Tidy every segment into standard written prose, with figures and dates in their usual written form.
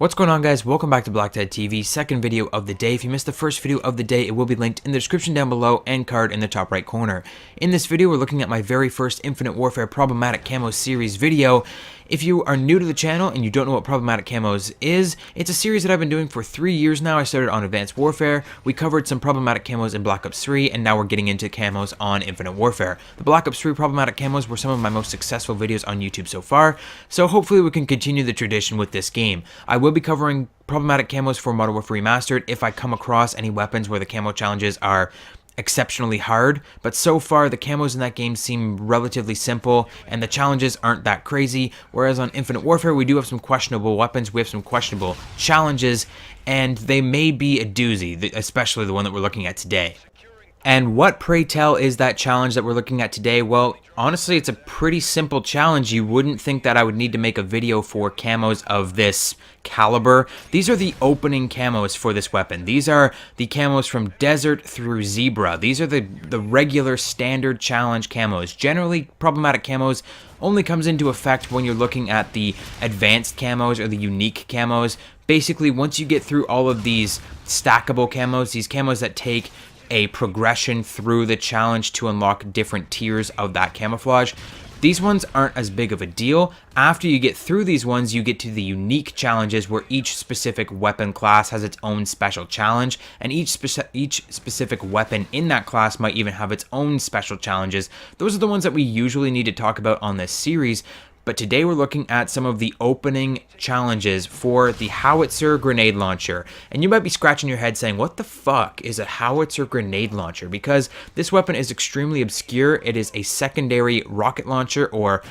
What's going on, guys? Welcome back to BlackTideTV, second video of the day. If you missed the first video of the day, it will be linked in the description down below and card in the top right corner. In this video, we're looking at my very first Infinite Warfare Problematic Camos series video. If you are new to the channel and you don't know what Problematic Camos is, it's a series that I've been doing for 3 years now. I started on Advanced Warfare, we covered some Problematic Camos in Black Ops 3, and now we're getting into camos on Infinite Warfare. The Black Ops 3 Problematic Camos were some of my most successful videos on YouTube so far, so hopefully we can continue the tradition with this game. I will be covering Problematic Camos for Modern Warfare Remastered if I come across any weapons where the camo challenges are exceptionally hard, but so far the camos in that game seem relatively simple and the challenges aren't that crazy, whereas on Infinite Warfare we do have some questionable weapons, we have some questionable challenges, and they may be a doozy, especially the one that we're looking at today. And what, pray tell, is that challenge that we're looking at today? Well, honestly, it's a pretty simple challenge. You wouldn't think that I would need to make a video for camos of this caliber. These are the opening camos for this weapon. These are the camos from Desert through Zebra. These are the regular standard challenge camos. Generally, Problematic Camos only comes into effect when you're looking at the advanced camos or the unique camos. Basically, once you get through all of these stackable camos, these camos that take a progression through the challenge to unlock different tiers of that camouflage, these ones aren't as big of a deal. After you get through these ones, you get to the unique challenges where each specific weapon class has its own special challenge, and each specific weapon in that class might even have its own special challenges. Those are the ones that we usually need to talk about on this series. But today we're looking at some of the opening challenges for the Howitzer grenade launcher. And you might be scratching your head saying, what the fuck is a Howitzer grenade launcher? Because this weapon is extremely obscure. It is a secondary rocket launcher, or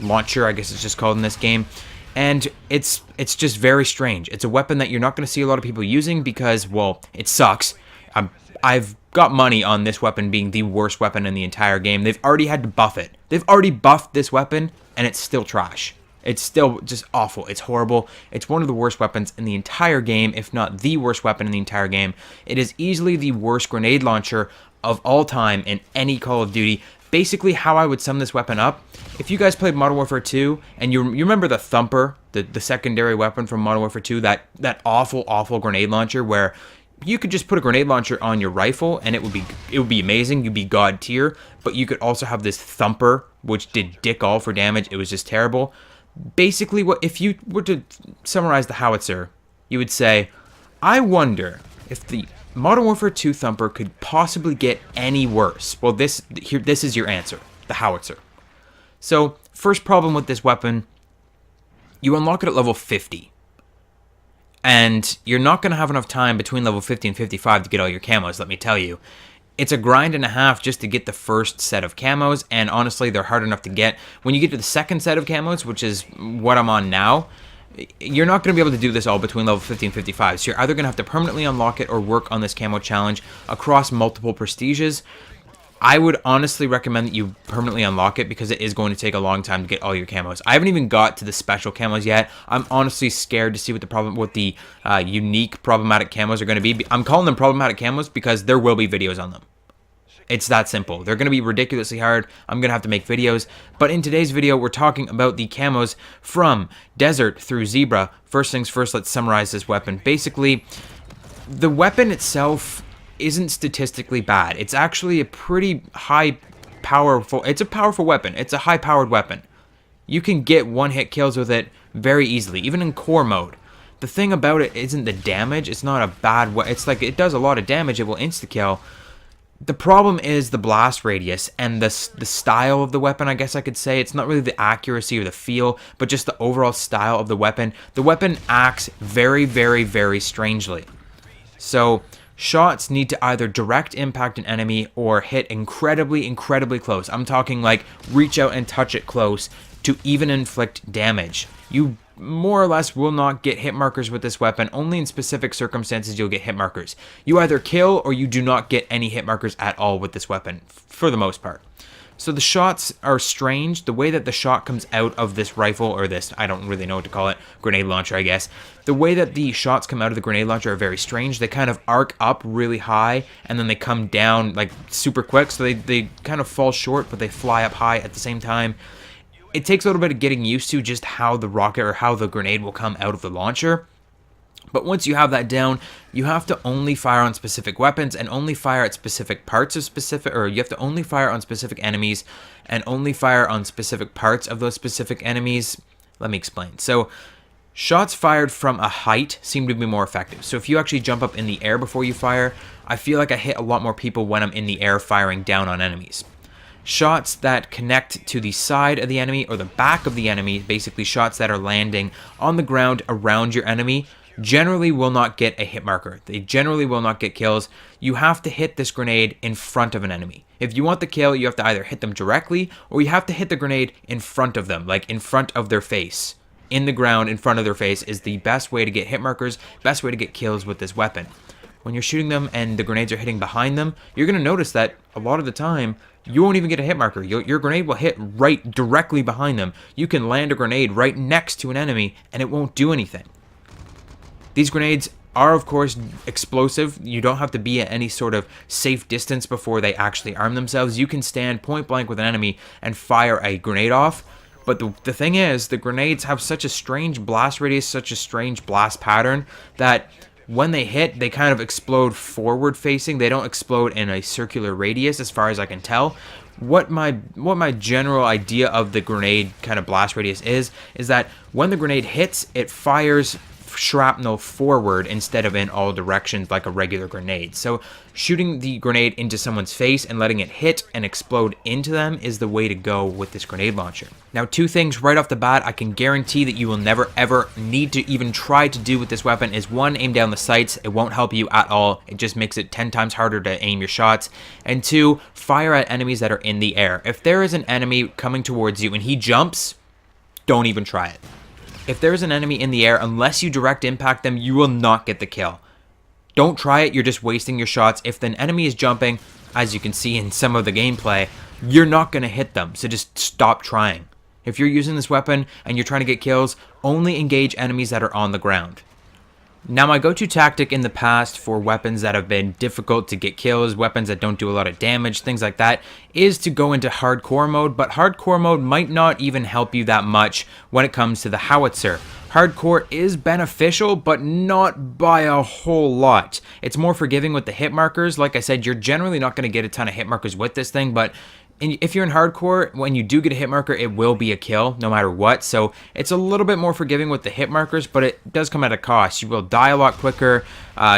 launcher, I guess it's just called in this game. And it's just very strange. It's a weapon that you're not going to see a lot of people using because, well, it sucks. I've got money on this weapon being the worst weapon in the entire game. They've already had to buff it. They've already buffed this weapon, and it's still trash. It's still just awful. It's horrible. It's one of the worst weapons in the entire game, if not the worst weapon in the entire game. It is easily the worst grenade launcher of all time in any Call of Duty. Basically, how I would sum this weapon up, if you guys played Modern Warfare 2, and you remember the Thumper, the secondary weapon from Modern Warfare 2, that awful grenade launcher where you could just put a grenade launcher on your rifle and it would be amazing. You'd be god tier, but you could also have this Thumper which did dick all for damage. It was just terrible. Basically, what if you were to summarize the Howitzer, you would say, I wonder if the Modern Warfare 2 Thumper could possibly get any worse. Well, this is your answer, the Howitzer. So, first problem with this weapon, you unlock it at level 50. And you're not going to have enough time between level 50 and 55 to get all your camos, let me tell you. It's a grind and a half just to get the first set of camos, and honestly, they're hard enough to get. When you get to the second set of camos, which is what I'm on now, you're not going to be able to do this all between level 50 and 55. So you're either going to have to permanently unlock it or work on this camo challenge across multiple prestiges. I would honestly recommend that you permanently unlock it because it is going to take a long time to get all your camos. I haven't even got to the special camos yet. I'm honestly scared to see what the unique problematic camos are going to be. I'm calling them problematic camos because there will be videos on them. It's that simple. They're going to be ridiculously hard. I'm going to have to make videos. But in today's video, we're talking about the camos from Desert through Zebra. First things first, let's summarize this weapon. Basically, the weapon itself isn't statistically bad. It's actually a pretty it's a powerful weapon. It's a high-powered weapon. You can get one-hit kills with it very easily, even in core mode. The thing about it isn't the damage. It's not a bad weapon. It's like, it does a lot of damage. It will insta-kill. The problem is the blast radius and the style of the weapon, I guess I could say. It's not really the accuracy or the feel, but just the overall style of the weapon. The weapon acts very, very, very strangely. So shots need to either direct impact an enemy or hit incredibly close. I'm talking like reach out and touch it close to even inflict damage. You more or less will not get hit markers with this weapon. Only in specific circumstances you'll get hit markers. You either kill or you do not get any hit markers at all with this weapon, for the most part. So the shots are strange. The way that the shot comes out of this rifle, or this, I don't really know what to call it, grenade launcher, I guess. The way that the shots come out of the grenade launcher are very strange. They kind of arc up really high, and then they come down like super quick. So they kind of fall short, but they fly up high at the same time. It takes a little bit of getting used to just how the rocket or how the grenade will come out of the launcher. But once you have that down, you have to only fire on specific weapons and only fire at specific parts of specific, or you have to only fire on specific enemies and only fire on specific parts of those specific enemies. Let me explain. So shots fired from a height seem to be more effective. So if you actually jump up in the air before you fire, I feel like I hit a lot more people when I'm in the air firing down on enemies. Shots that connect to the side of the enemy or the back of the enemy, basically shots that are landing on the ground around your enemy, generally will not get a hit marker. They generally will not get kills. You have to hit this grenade in front of an enemy. If you want the kill, you have to either hit them directly or you have to hit the grenade in front of them, like in front of their face. In the ground, in front of their face is the best way to get hit markers, best way to get kills with this weapon. When you're shooting them and the grenades are hitting behind them, you're going to notice that a lot of the time, you won't even get a hit marker. Your grenade will hit right directly behind them. You can land a grenade right next to an enemy and it won't do anything. These grenades are, of course, explosive. You don't have to be at any sort of safe distance before they actually arm themselves. You can stand point blank with an enemy and fire a grenade off. But the thing is, the grenades have such a strange blast radius, such a strange blast pattern, that when they hit, they kind of explode forward facing. They don't explode in a circular radius, as far as I can tell. What my general idea of the grenade kind of blast radius is that when the grenade hits, it fires shrapnel forward instead of in all directions like a regular grenade. So shooting the grenade into someone's face and letting it hit and explode into them is the way to go with this grenade launcher. Now, two things right off the bat I can guarantee that you will never ever need to even try to do with this weapon is one, aim down the sights. It won't help you at all. It just makes it 10 times harder to aim your shots. And two, fire at enemies that are in the air. If there is an enemy coming towards you and he jumps, don't even try it. If there's an enemy in the air, unless you direct impact them, you will not get the kill. Don't try it, you're just wasting your shots. If an enemy is jumping, as you can see in some of the gameplay, you're not going to hit them, so just stop trying. If you're using this weapon and you're trying to get kills, only engage enemies that are on the ground. Now, my go-to tactic in the past for weapons that have been difficult to get kills, weapons that don't do a lot of damage, things like that, is to go into hardcore mode, but hardcore mode might not even help you that much when it comes to the Howitzer. Hardcore is beneficial, but not by a whole lot. It's more forgiving with the hit markers. Like I said, you're generally not going to get a ton of hit markers with this thing, but if you're in hardcore, when you do get a hit marker, it will be a kill no matter what. So it's a little bit more forgiving with the hit markers, but it does come at a cost. You will die a lot quicker.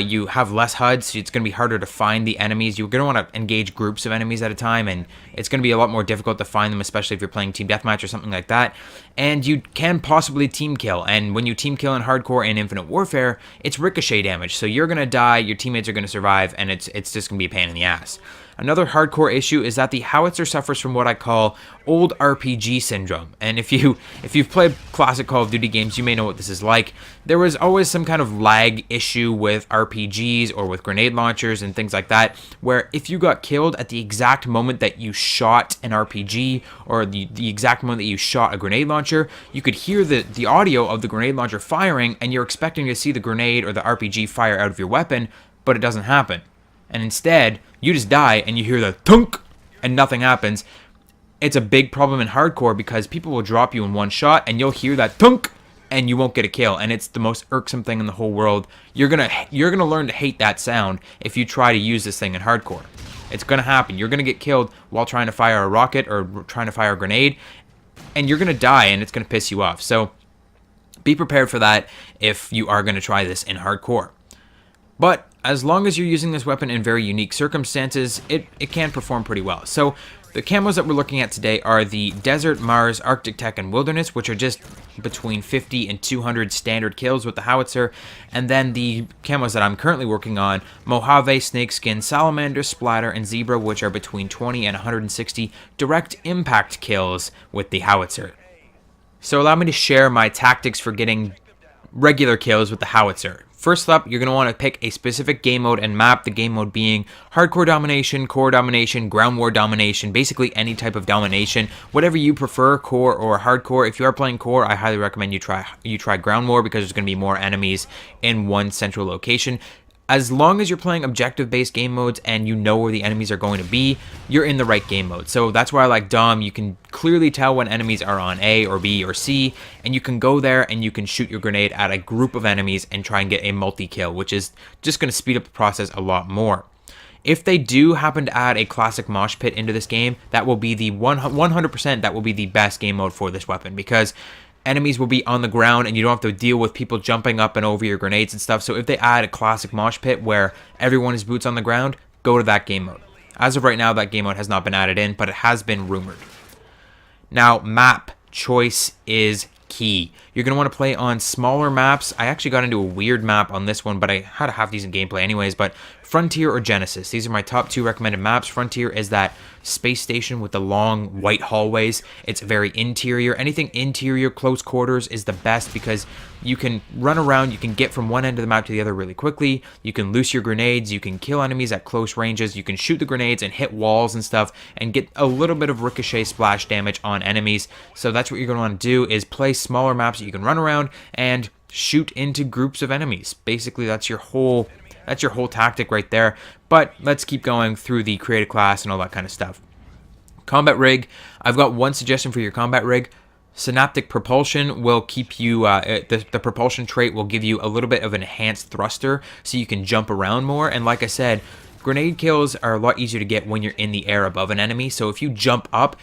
You have less HUD, so it's going to be harder to find the enemies. You're going to want to engage groups of enemies at a time, and it's going to be a lot more difficult to find them, especially if you're playing Team Deathmatch or something like that. And you can possibly team kill, and when you team kill in hardcore and Infinite Warfare, it's ricochet damage. So you're going to die, your teammates are going to survive, and it's just going to be a pain in the ass. Another hardcore issue is that the Howitzer suffers from what I call old RPG syndrome. And if you've played classic Call of Duty games, you may know what this is like. There was always some kind of lag issue with RPGs or with grenade launchers and things like that, where if you got killed at the exact moment that you shot an RPG or the exact moment that you shot a grenade launcher, you could hear the audio of the grenade launcher firing, and you're expecting to see the grenade or the RPG fire out of your weapon, but it doesn't happen. And instead, you just die and you hear the thunk and nothing happens. It's a big problem in hardcore because people will drop you in one shot and you'll hear that thunk and you won't get a kill, and it's the most irksome thing in the whole world. You're gonna learn to hate that sound if you try to use this thing in hardcore. It's gonna happen. You're gonna get killed while trying to fire a rocket or trying to fire a grenade, and you're gonna die and it's gonna piss you off. So be prepared for that if you are gonna try this in hardcore. But as long as you're using this weapon in very unique circumstances, it can perform pretty well. So the camos that we're looking at today are the Desert, Mars, Arctic Tech, and Wilderness, which are just between 50 and 200 standard kills with the Howitzer. And then the camos that I'm currently working on, Mojave, Snakeskin, Salamander, Splatter, and Zebra, which are between 20 and 160 direct impact kills with the Howitzer. So allow me to share my tactics for getting regular kills with the Howitzer. First up, you're going to want to pick a specific game mode and map, the game mode being hardcore domination, core domination, ground war domination, basically any type of domination, whatever you prefer, core or hardcore. If you are playing core, I highly recommend you try ground war because there's going to be more enemies in one central location. As long as you're playing objective-based game modes and you know where the enemies are going to be, you're in the right game mode. So that's why I like Dom. You can clearly tell when enemies are on A or B or C, and you can go there and you can shoot your grenade at a group of enemies and try and get a multi-kill, which is just going to speed up the process a lot more. If they do happen to add a classic mosh pit into this game, that will be the 100%, that will be the best game mode for this weapon, because enemies will be on the ground and you don't have to deal with people jumping up and over your grenades and stuff. So if they add a classic mosh pit where everyone is boots on the ground, go to that game mode. As of right now, that game mode has not been added in, but it has been rumored. Now, map choice is key. You're going to want to play on smaller maps. I actually got into a weird map on this one, but I had a half decent gameplay anyways. But Frontier or Genesis, these are my top 2 recommended maps. Frontier is that space station with the long white hallways. It's very interior. Anything interior, close quarters is the best because you can run around, you can get from one end of the map to the other really quickly, you can loose your grenades, you can kill enemies at close ranges, you can shoot the grenades and hit walls and stuff and get a little bit of ricochet splash damage on enemies. So that's what you're going to want to do, is play smaller maps that you can run around and shoot into groups of enemies. Basically, that's your whole tactic right there. But let's keep going through the creative class and all that kind of stuff. Combat rig. I've got one suggestion for your combat rig. Synaptic propulsion will keep you, the propulsion trait will give you a little bit of an enhanced thruster so you can jump around more. And like I said, grenade kills are a lot easier to get when you're in the air above an enemy. So if you jump up,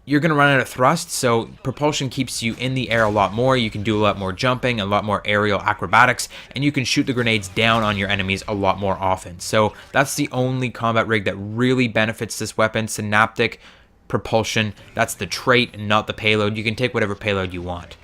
you're going to run out of thrust, so propulsion keeps you in the air a lot more. You can do a lot more jumping, a lot more aerial acrobatics, and you can shoot the grenades down on your enemies a lot more often. So that's the only combat rig that really benefits this weapon, synaptic propulsion. That's the trait, not the payload. You can take whatever payload you want.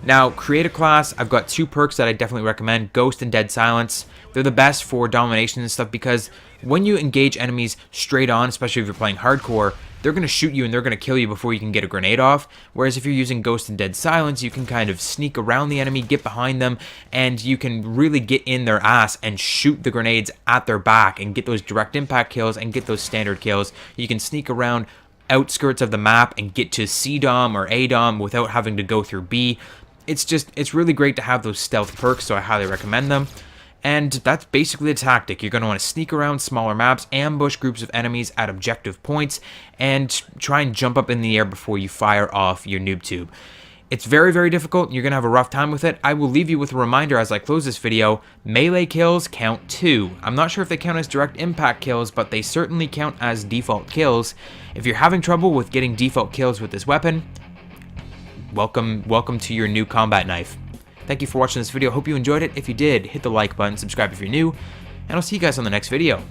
Now, creative class, I've got 2 perks that I definitely recommend, Ghost and Dead Silence. They're the best for domination and stuff because when you engage enemies straight on, especially if you're playing hardcore, they're going to shoot you and they're going to kill you before you can get a grenade off. Whereas if you're using Ghost and Dead Silence, you can kind of sneak around the enemy, get behind them, and you can really get in their ass and shoot the grenades at their back and get those direct impact kills and get those standard kills. You can sneak around outskirts of the map and get to C dom or A dom without having to go through B. It's really great to have those stealth perks, so I highly recommend them. And that's basically the tactic. You're going to want to sneak around smaller maps, ambush groups of enemies at objective points, and try and jump up in the air before you fire off your noob tube. It's very, very difficult. You're going to have a rough time with it. I will leave you with a reminder as I close this video. Melee kills count too. I'm not sure if they count as direct impact kills, but they certainly count as default kills. If you're having trouble with getting default kills with this weapon, welcome to your new combat knife. Thank you for watching this video. Hope you enjoyed it. If you did, hit the like button, subscribe if you're new, and I'll see you guys on the next video.